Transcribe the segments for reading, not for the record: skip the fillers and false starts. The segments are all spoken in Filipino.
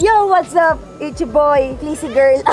Yo, what's up? It's your boy, Clissy Girl.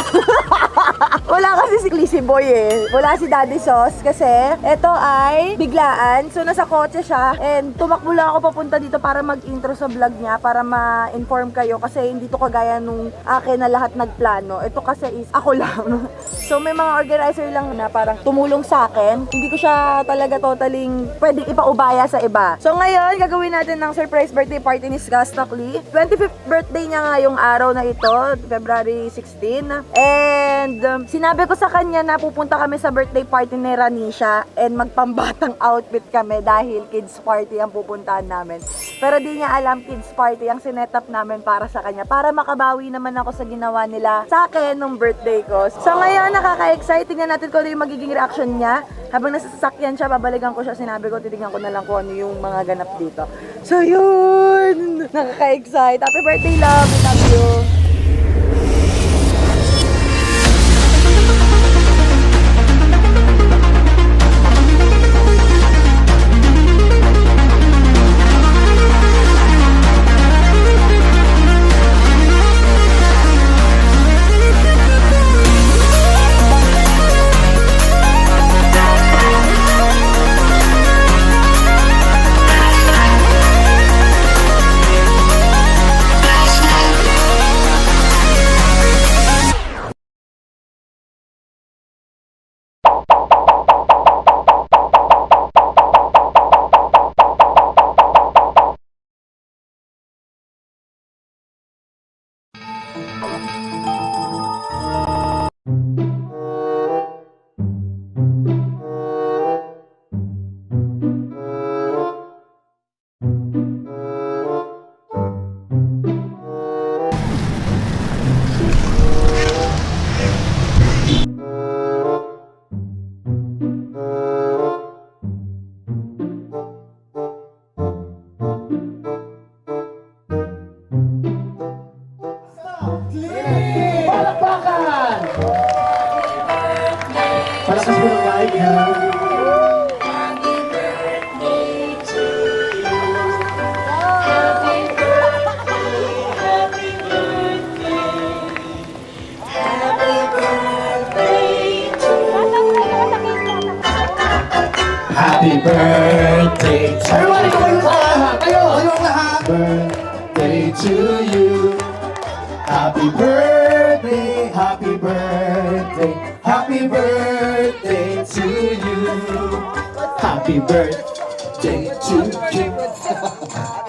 Wala kasi si Clissy Boy eh. Wala si Daddy Sauce kasi ito ay biglaan. So nasa kotse siya and tumakbo lang ako papunta dito para mag-intro sa vlog niya para ma-inform kayo kasi hindi to kagaya nung akin na lahat nagplano. Ito kasi is ako lang. So may mga organizer lang na parang tumulong sa akin. Hindi ko siya talaga totaling pwedeng ipaubaya sa iba. So ngayon, gagawin natin ng surprise birthday party ni Skastokly. 25th birthday niya nga yung araw na ito, February 16. And sinabi ko sa kanya na pupunta kami sa birthday party ni Ranisha and magpambatang outfit kami dahil kids party ang pupuntahan namin. Pero di niya alam kids party ang sinetup namin para sa kanya. Para makabawi naman ako sa ginawa nila sa akin nung birthday ko. So ngayon, nakaka-excite. Tingnan natin kung ano yung magiging reaction niya. Habang nasa sasakyan siya, babalikan ko siya. Sinabi ko, titignan ko na lang kung ano yung mga ganap dito. So yun! Nakaka-excite. Happy birthday, love! We love you! Palakas mo ng mic, ha? Happy birthday to you. Happy birthday, happy birthday. Happy birthday to you. Happy birthday to you. Everybody, kayo sa lahat. Kayo ang lahat. Birthday to you. Happy birthday, happy birthday, happy birthday to you. Happy birthday to you.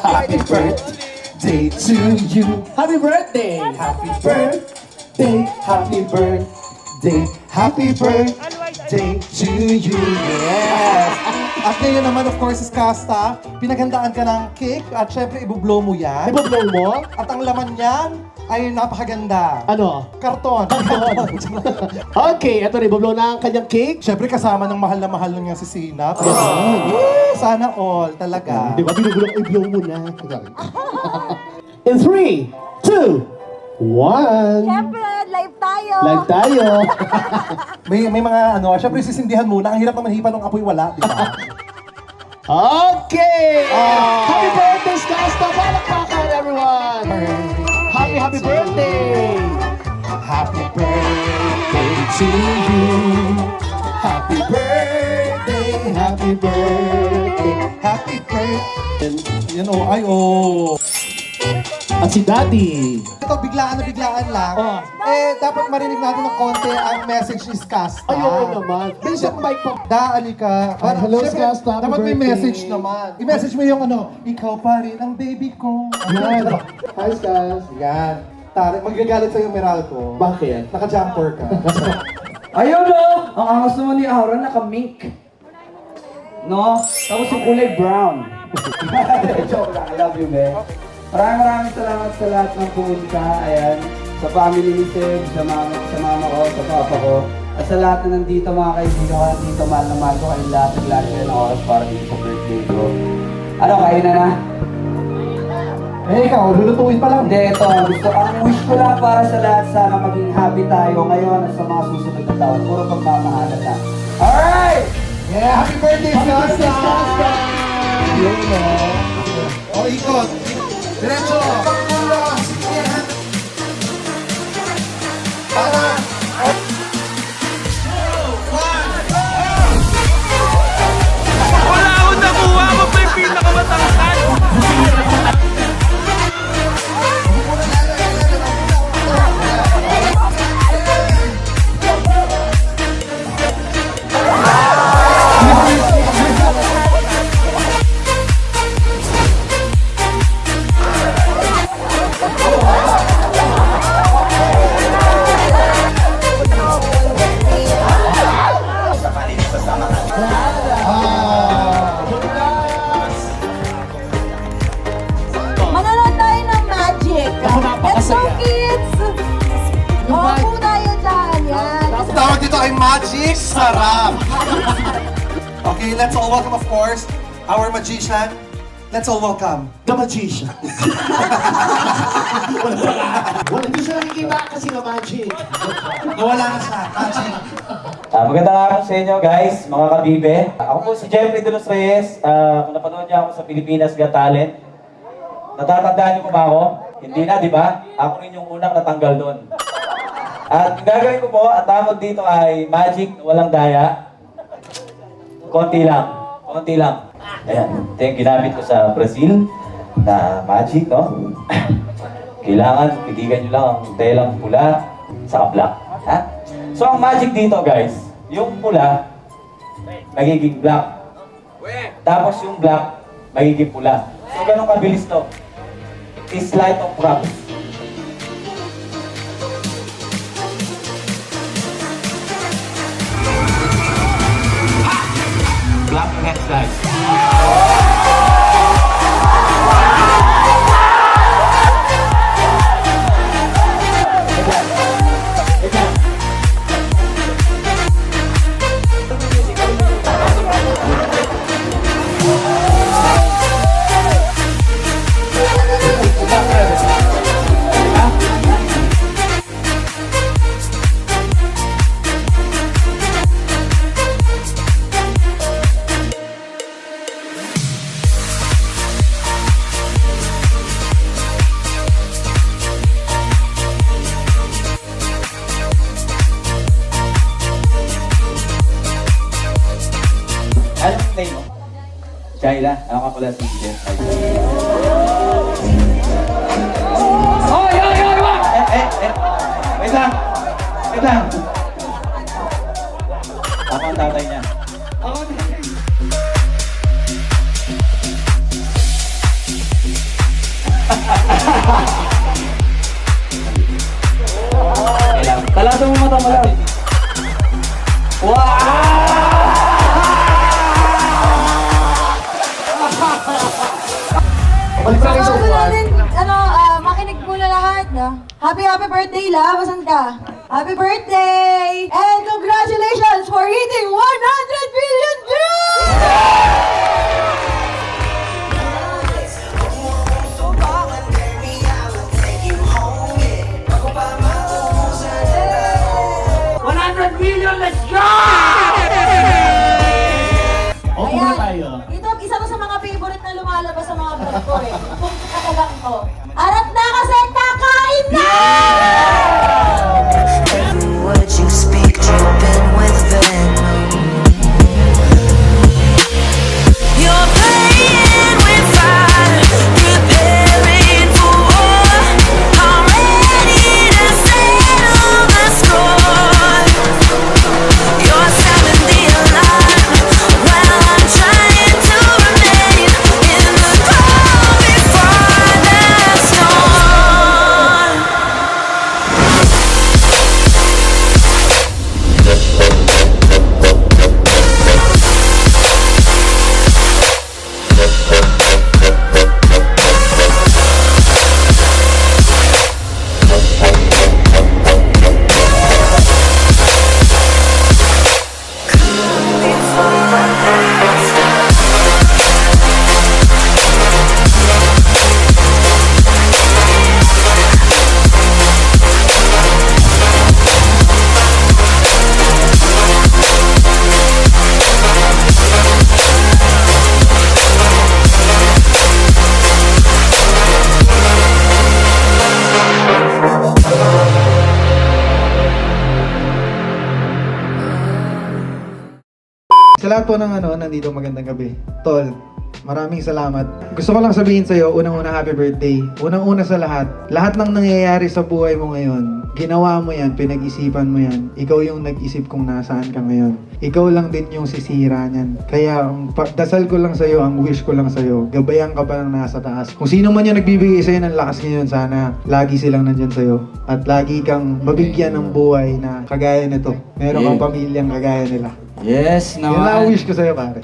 Happy birthday to you. Happy birthday, happy birthday, happy birthday, happy birthday to you. Yes! At ngayon naman, of course, is Kasta. Pinaghandaan ka ng cake at syempre ibublow mo yan. Ibublow mo? At ang laman niyan ay napakaganda. Ano? Karton. Okay, ito na, ibublow na ang kanyang cake. Syempre kasama ng mahal na mahal niya si Sinap. Sana all, talaga. Di ba, binubulong i-blow mo na. In 3, 2, 1. Siyempre, live tayo! Live tayo. May mga ano, syempre sisindihan muna. Ang hirap naman hipan ng apoy wala, di ba? Okay! Happy birthday, Skasta! Palakpakan, everyone! Happy birthday! Happy birthday to you. Happy birthday, happy birthday, happy birthday. Yan oh, ay oh. At si Daddy. Ito, biglaan lang. Oh. Eh, dapat marinig natin ng konti ang message ni Skasta. Ayun naman. Bilis ang mic po. Daali ka. hello, Siyempre, Skasta. Happy dapat may birthday. message naman. I-message mo yung ano, ikaw pa rin ang baby ko. Yan. Hi, Skasta. Yan. Tari, magagalit sa'yo Meralco. Bakit? Naka-jumper ka. Ayun no! Ang angas naman ni Aura, naka-mink. No? Tapos yung kulay brown. Joke lang, I love you, be. Maraming salamat sa lahat ng pumunta. Ayan. Sa family ni Seb, sa mama ko, sa papa ko. At sa lahat na nandito, mga kaibigan ko, nandito, mahal na mahal ko kayong lahat. Naglagi kayo ng oras para dito sa birthday ko. Ano, kain na na? Eh, ikaw, lulutuin pa lang. Hindi, ito. Ang wish ko lang para sa lahat, sana maging happy tayo ngayon at sa mga susunod na taon. Puro pagmamahalan na. Alright! Yeah, happy birthday, Skasta! Yun, no? O, ikot. Diretso. Para. Wala akong nakuha. Ako pa yung pinakamatangkad. Manonood tayo ng Magic. Let's go, kids! Oo, tayo dyan. Yan. Tawag dito ay Magic Sarap. Okay, let's all welcome, of course, our magician. Let's all welcome the magician. Wala, hindi siya nakikita kasi nga magic. Nawala na siya. Magic. Magandang araw sa inyo guys, mga kabibe. Ako po si Jeffrey De Los Reyes. Kung napanood niyo ako sa Pilipinas Got Talent, natatandaan niyo po ba ako? Hindi na, di ba? Ako rin yung unang natanggal doon. At ang gagawin ko po, ang tawag dito ay magic na walang daya. Konti lang. Konti lang. Ayan. Ito yung ginamit ko sa Brazil na magic, no? Kailangan, pitigan nyo lang ang telang pula sa black. Ha? So, ang magic dito, guys, yung pula, magiging black. Tapos yung black, magiging pula. So, ganun kabilis to. Slide of props. Black red slide. Ano yung name mo? Jaila? Ako ka pala si Jeff. Wait lang! Wait lang! Ako ang tatay niya. Talasa mo mata mo lang. Balik pa kayo sa upuan. Makinig muna lahat, no? Happy birthday, love. Asan ka? Happy birthday! And congratulations for hitting 100 billion views! O, muna tayo. Ito, isa to sa mga favorite na lumalabas sa mga vlog ko eh. Kung katagang ko. Arap na kasi kakain na! Every word you speak dripping with venom. You're playing with fire, preparing for war. I'm ready to settle the score. You're sounding the alarm while I'm trying to remain in the calm before the storm. lahat po ng nandito, magandang gabi. Tol, maraming salamat. Gusto ko lang sabihin sa'yo, unang-una happy birthday. Unang-una sa lahat ng nangyayari sa buhay mo ngayon, ginawa mo yan, pinag-isipan mo yan. Ikaw yung nag-isip kung nasaan ka ngayon. Ikaw lang din yung sisira niyan. Kaya, ang dasal ko lang sa'yo, ang wish ko lang sa'yo, gabayan ka pa ng nasa taas. Kung sino man yung nagbibigay sa'yo ng lakas ngayon, sana lagi silang nandyan sa'yo. At lagi kang mabigyan ng buhay na kagaya nito. Meron kang pamilyang kagaya nila. Yes, Yun lang ang naman. wish ko sa'yo, pare.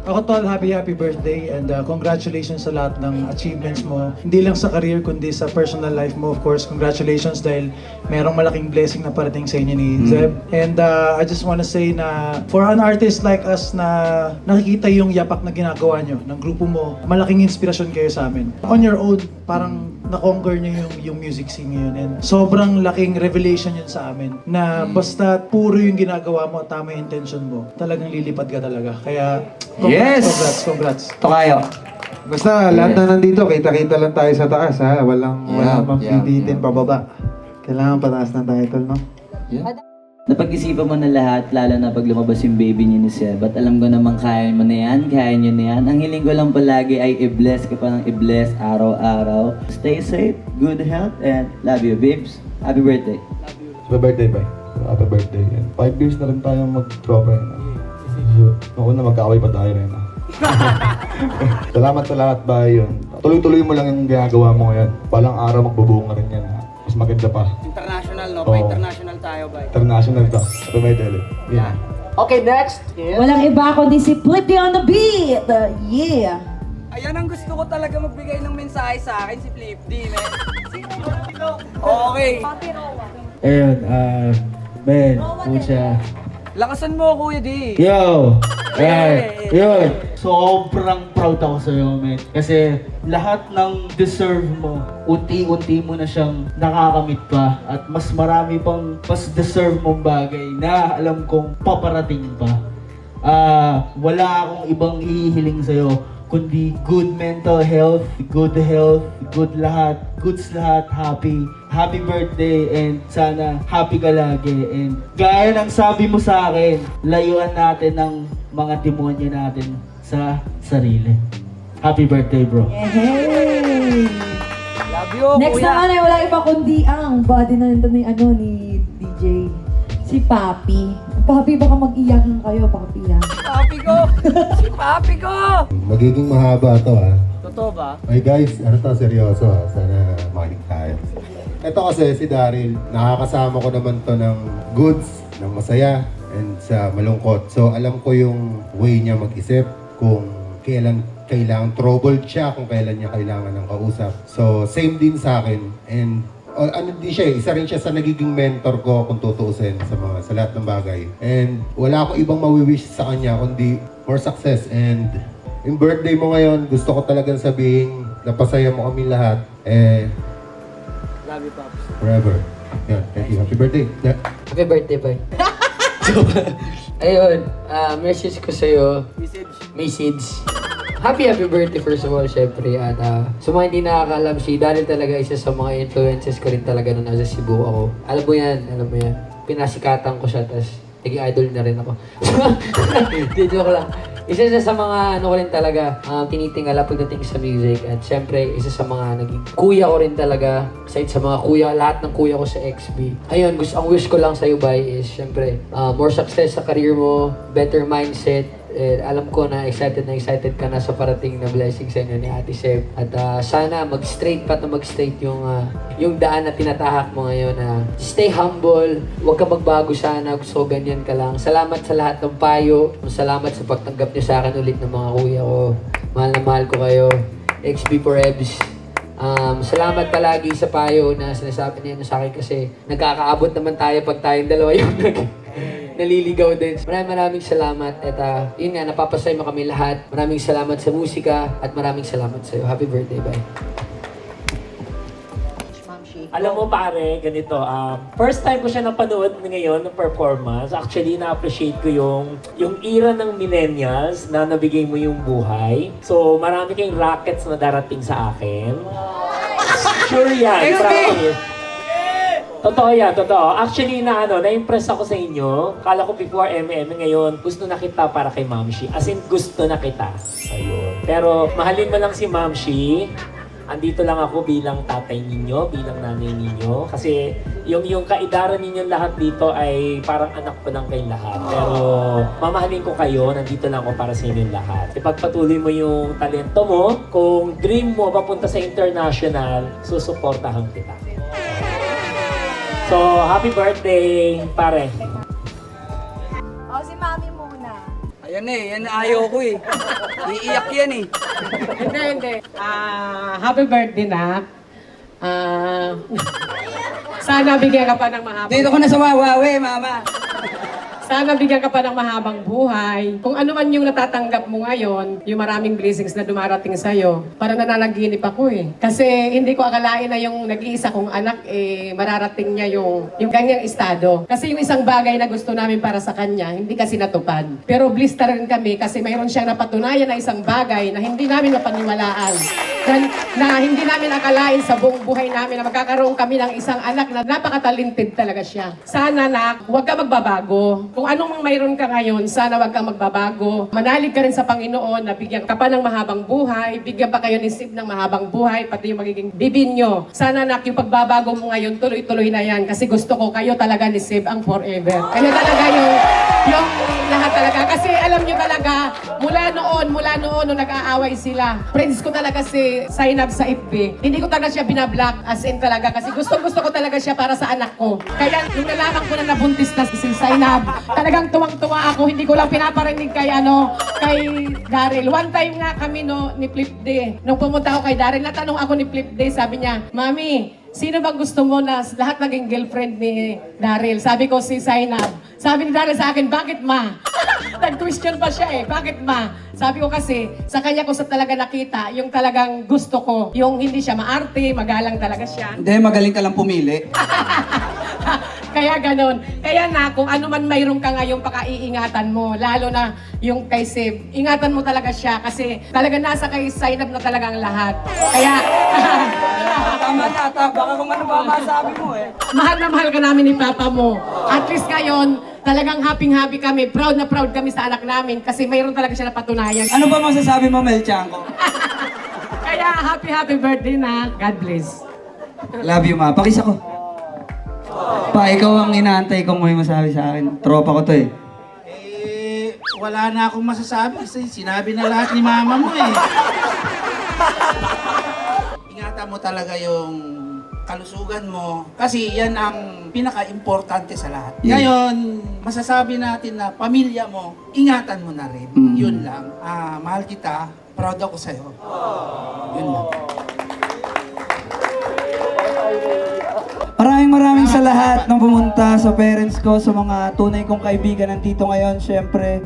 Ako tol, happy birthday and congratulations sa lahat ng achievements mo. Hindi lang sa career kundi sa personal life mo, of course. Congratulations dahil merong malaking blessing na parating sa inyo ni Zeb. And I just wanna say na for an artist like us na nakikita yung yapak na ginagawa nyo ng grupo mo, malaking inspirasyon kayo sa amin. On your own, parang na-conquer nyo yung music scene ngayon. And sobrang laking revelation yun sa amin na basta puro yung ginagawa mo at tama yung intention mo, talagang lilipad ka talaga. Kaya Yes! congrats. Tokayo. Basta lahat na nandito, kita-kita lang tayo sa taas ha. Walang mapipitin pababa. Kailangan pataas na tayo, tol, no? Napag-isipan mo na lahat, lalo na pag lumabas yung baby niyo ni Seb. At alam ko naman kaya mo na yan, kaya nyo na yan. Ang hiling ko lang palagi ay i-bless ka pa ng i-bless araw-araw. Stay safe, good health, and love you, babes. Happy birthday. Happy birthday, bye. Happy birthday. 5 years na rin tayo mag-tropa yun. Noon na magkaaway pa tayo rin. Salamat sa lahat, bye yun. Tuloy-tuloy mo lang yung ginagawa mo ngayon. Balang araw magbubunga rin yan. Mas maganda pa. International, no? Oo. Pa-international tayo, ba? International to. Happy birthday. Yeah. Okay, next is... Walang iba kundi si Flippy on the beat. Yeah. Ayan ang gusto ko talaga magbigay ng mensahe sa akin, si Flip D, man. Okay. Ayun, Ben, pucha. Lakasan mo, Kuya D. Yo! Yun. Sobrang proud ako sa'yo, man. Kasi lahat ng deserve mo, unti-unti mo na siyang nakakamit pa. At mas marami pang mas deserve mong bagay na alam kong paparating pa. Wala akong ibang ihihiling sa'yo, kundi good mental health, good lahat, goods lahat, happy birthday, and sana happy ka lagi. And gaya ng sabi mo sa akin, layuan natin ng mga demonyo natin sa sarili. Happy birthday, bro. Hey! Love you, Next Kuya. naman ay wala iba kundi ang body na nito ni DJ. Si Papi. Papi, baka mag-iyakan kayo, Papi ha. Papi ko! Si Papi ko! Magiging mahaba to ha. Totoo ba? Ay guys, ano to, seryoso ha. Sana makinig tayo. Ito kasi si Daryl, nakakasama ko naman to ng goods, ng masaya, and sa malungkot. So alam ko yung way niya mag-isip, kung kailan kailangan troubled siya, kung kailan niya kailangan ng kausap. So same din sa akin, and ano din siya, isa rin siya sa nagiging mentor ko kung tutuusin sa lahat ng bagay. And wala akong ibang mawi-wish sa kanya kundi more success. And yung birthday mo ngayon, gusto ko talagang sabihin, napasaya mo kami lahat. Love you, Pops. Forever. Yan, thank you. Happy birthday. Happy birthday, boy. Ayun, message ko sa'yo. Message. Happy birthday first of all, syempre. At sa mga hindi nakakaalam, si Daryl talaga isa sa mga influences ko rin talaga nung nasa Cebu ako. Alam mo yan. Pinasikatan ko siya, tapos naging idol na rin ako. Di joke lang. Isa sa mga ko rin talaga, tinitingala pagdating sa music. At syempre, isa sa mga naging kuya ko rin talaga. Aside sa mga kuya, lahat ng kuya ko sa XB. Ayun, ang wish ko lang sa'yo, Bay, is syempre, more success sa career mo, better mindset. Alam ko na excited ka na sa parating na blessing sa inyo ni Ate Seb. At sana mag-straight yung daan na tinatahak mo ngayon na stay humble, huwag ka magbago sana, gusto ko ganyan ka lang. Salamat sa lahat ng payo, salamat sa pagtanggap niyo sa akin ulit ng mga kuya ko. Mahal na mahal ko kayo. XB Forebs. Salamat palagi sa payo na sinasabi niyo sa akin kasi nagkakaabot naman tayo pag tayong dalawa yung naliligaw din. Maraming salamat at yun nga, napapasaya mo kami lahat. Maraming salamat sa musika at maraming salamat sa iyo. Happy birthday, bye. Alam mo pare, ganito, first time ko siya napanood ngayon ng performance. Actually, na-appreciate ko yung era ng millennials na nabigay mo yung buhay. So, marami kayong rockets na darating sa akin. Sure yan, promise. Totoo yan, totoo. Actually, na-impress ako sa inyo. Kala ko before ngayon, gusto na kita para kay Mamshi. As in, gusto na kita. Ayun. Pero, mahalin mo lang si Mamshi. Andito lang ako bilang tatay ninyo, bilang nanay ninyo. Kasi, yung kaidaran ninyong lahat dito ay parang anak ko lang kayong lahat. Pero, mamahalin ko kayo. Nandito lang ako para sa inyong lahat. Ipagpatuloy mo yung talento mo. Kung dream mo papunta sa international, susuportahan kita. So, happy birthday, pare. O, si Mami muna. Ayan yan ayaw ko eh. Iiyak yan eh. Hindi. Happy birthday na. Sana bigyan ka pa ng mahabang... Dito ko na sa Wawawi, mama. Sana bigyan ka pa ng mahabang buhay. Kung ano man yung natatanggap mo ngayon, yung maraming blessings na dumarating sa'yo, parang nananaginip ako eh. Kasi hindi ko akalain na yung nag-iisa kong anak, mararating niya yung ganyang estado. Kasi yung isang bagay na gusto namin para sa kanya, hindi kasi natupad. Pero blessed rin kami kasi mayroon siyang napatunayan na isang bagay na hindi namin mapaniwalaan. Na hindi namin akalain sa buong buhay namin na magkakaroon kami ng isang anak na napaka-talented talaga siya. Sana huwag ka magbabago. Kung anong mayroon ka ngayon, sana huwag kang magbabago. Manalig ka rin sa Panginoon na bigyan ka pa ng mahabang buhay, bigyan pa kayo ni Sib ng mahabang buhay, pati yung magiging bibin nyo. Sana yung pagbabago mo ngayon, tuloy-tuloy na yan. Kasi gusto ko kayo talaga ni Sib ang forever. Kayo talaga yung lahat talaga. Kasi alam nyo talaga, mula noon nung nag-aaway sila, friends ko talaga si Zainab sa FB. Hindi ko talaga siya binablock as in talaga kasi gusto ko talaga siya para sa anak ko. Kaya nung nalaman ko na nabuntis na si Zainab, talagang tuwang-tuwa ako. Hindi ko lang pinaparinig kay Daryl. One time nga kami ni Flip Day. Nung pumunta ako kay Daryl, natanong ako ni Flip Day, sabi niya, Mami, sino bang gusto mo na lahat naging girlfriend ni Daryl? Sabi ko si Zainab. Sabi ni Daryl sa akin, bakit ma? Nag-question pa siya bakit ma? Sabi ko kasi, sa kanya ko sa talaga nakita, yung talagang gusto ko. Yung hindi siya maarte, magalang talaga siya. Hindi, magaling ka lang pumili. Kaya ganon. Kaya kung ano man mayroon ka ngayong pakaiingatan mo, lalo na yung kay Sib, ingatan mo talaga siya kasi talaga nasa kay Zainab na talagang lahat. Kaya, Tama na, baka kung ano ba masabi mo mahal na mahal ka namin ni Papa mo. At least ngayon, talagang happy kami, proud na proud kami sa anak namin kasi mayroon talaga siya na patunayan. Ano ba masasabi mo, Mel Chanko? Kaya happy birthday na. God bless. Love you, ma. Pakis ako. Pa, ikaw ang inaantay kong may masabi sa akin. Tropa ko to Wala na akong masasabi kasi sinabi na lahat ni mama mo Ingatan mo talaga yung kalusugan mo kasi yan ang pinaka-importante sa lahat. Ngayon, masasabi natin na pamilya mo, ingatan mo na rin. Yun lang. Mahal kita, proud ako sa'yo. Yun lang. Maraming sa lahat ng pumunta, sa parents ko, sa mga tunay kong kaibigan nandito ngayon, syempre.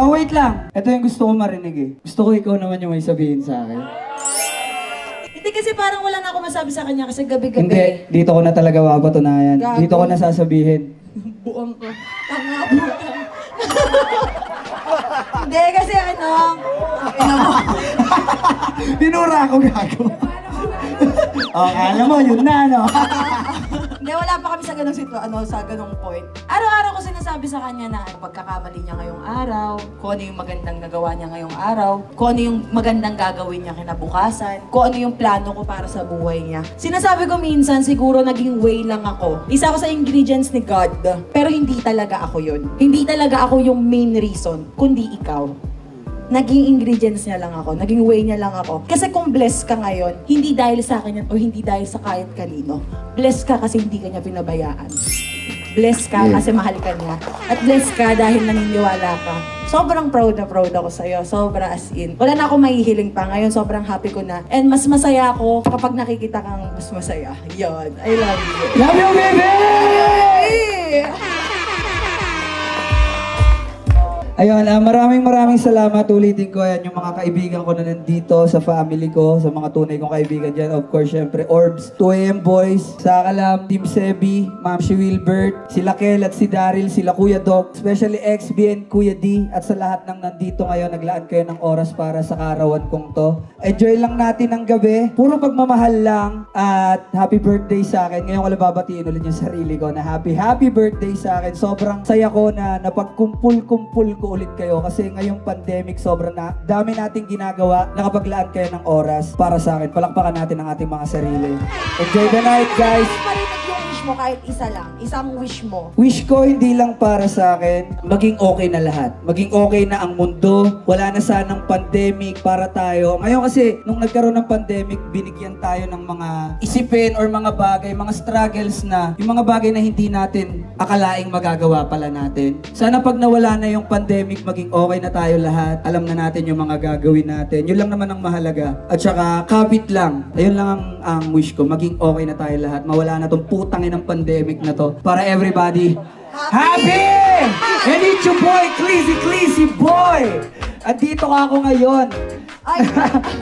Wait lang. Ito yung gusto ko marinig Gusto ko ikaw naman yung may sabihin sa akin. Hindi kasi parang wala na ako masabi sa kanya kasi gabi-gabi. Hindi, dito ko na talaga mapatunayan. Gago. Dito ko na sasabihin. Buang ko. Tanga po. Hindi kasi Binura ako, gago. Alam mo, yun na, no? Hindi, wala pa kami sa ganung sa ganung point. Araw-araw ko sinasabi sa kanya na pagkakamali niya ngayong araw, kung ano yung magandang nagawa niya ngayong araw, kung ano yung magandang gagawin niya kinabukasan, kung ano yung plano ko para sa buhay niya. Sinasabi ko minsan, siguro naging way lang ako. Isa ako sa ingredients ni God, pero hindi talaga ako yun. Hindi talaga ako yung main reason, kundi ikaw. Naging ingredients niya lang ako, naging way niya lang ako. Kasi kung blessed ka ngayon, hindi dahil sa akin yan o hindi dahil sa kahit kanino. Blessed ka kasi hindi ka niya pinabayaan. Blessed ka kasi mahal ka niya. At blessed ka dahil naniniwala ka. Sobrang proud na proud ako sa'yo. Sobra as in. Wala na akong mahihiling pa ngayon. Sobrang happy ko na. And mas masaya ako kapag nakikita kang mas masaya. Yun. I love you. Love you, baby! Ayun, maraming salamat. Ulitin ko yan yung mga kaibigan ko na nandito, sa family ko, sa mga tunay kong kaibigan dyan. Of course, syempre, Orbs, 2AM Boys, sa Kalam, Team Sebi, Ma'am si Wilbert, sila Kel at si Daryl, sila Kuya Doc, especially XBN, Kuya D, at sa lahat ng nandito ngayon, naglaan kayo ng oras para sa karawan kong to. Enjoy lang natin ang gabi. Puro pagmamahal lang at happy birthday sa akin. Ngayon ko lang babatiin ulit yung sarili ko na happy birthday sa akin. Sobrang saya ko na napagkumpul-kumpul ko ulit kayo kasi ngayong pandemic sobrang dami nating ginagawa. Nakapaglaan kayo ng oras para sa akin. Palakpakan natin ang ating mga sarili. Enjoy the night, guys! Palitan yung wish mo kahit isa lang. Isang wish mo. Wish ko hindi lang para sa akin, maging okay na lahat. Maging okay na ang mundo. Wala na sanang pandemic para tayo. Ngayon kasi, nung nagkaroon ng pandemic, binigyan tayo ng mga isipin or mga bagay, mga struggles na, yung mga bagay na hindi natin akalaing magagawa pala natin. Sana pag nawala na yung pandemic, maging okay na tayo lahat. Alam na natin yung mga gagawin natin. Yun lang naman ang mahalaga. At saka, kapit lang. Ayun lang ang wish ko. Maging okay na tayo lahat. Mawala na tong putangin ng pandemic na to. Para everybody, happy! And it's your boy, Clizy Boy! At dito ka ako ngayon.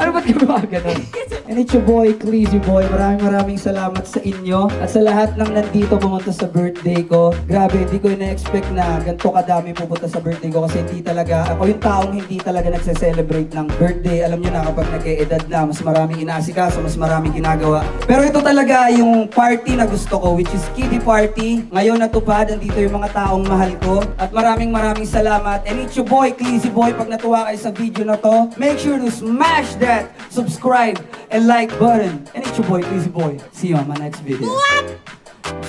Ano ba't gagawa ganun? And it's your boy, Clizy Boy. Maraming salamat sa inyo. At sa lahat ng nandito pumunta sa birthday ko. Grabe, hindi ko na-expect na ganito kadami pupunta sa birthday ko. Kasi hindi talaga, ako yung taong hindi talaga nagse-celebrate ng birthday. Alam nyo na, kapag nag-e-edad na, mas maraming inaasikaso, mas maraming ginagawa. Pero ito talaga yung party na gusto ko, which is kiddie party. Ngayon natupad, nandito yung mga taong mahal ko. At maraming salamat. And it's your boy, Clizy Boy. Pag natuwa kayo sa video na to, make sure to smash that subscribe and like button. And it's your boy, Clizy Boy. See you on my next video. 2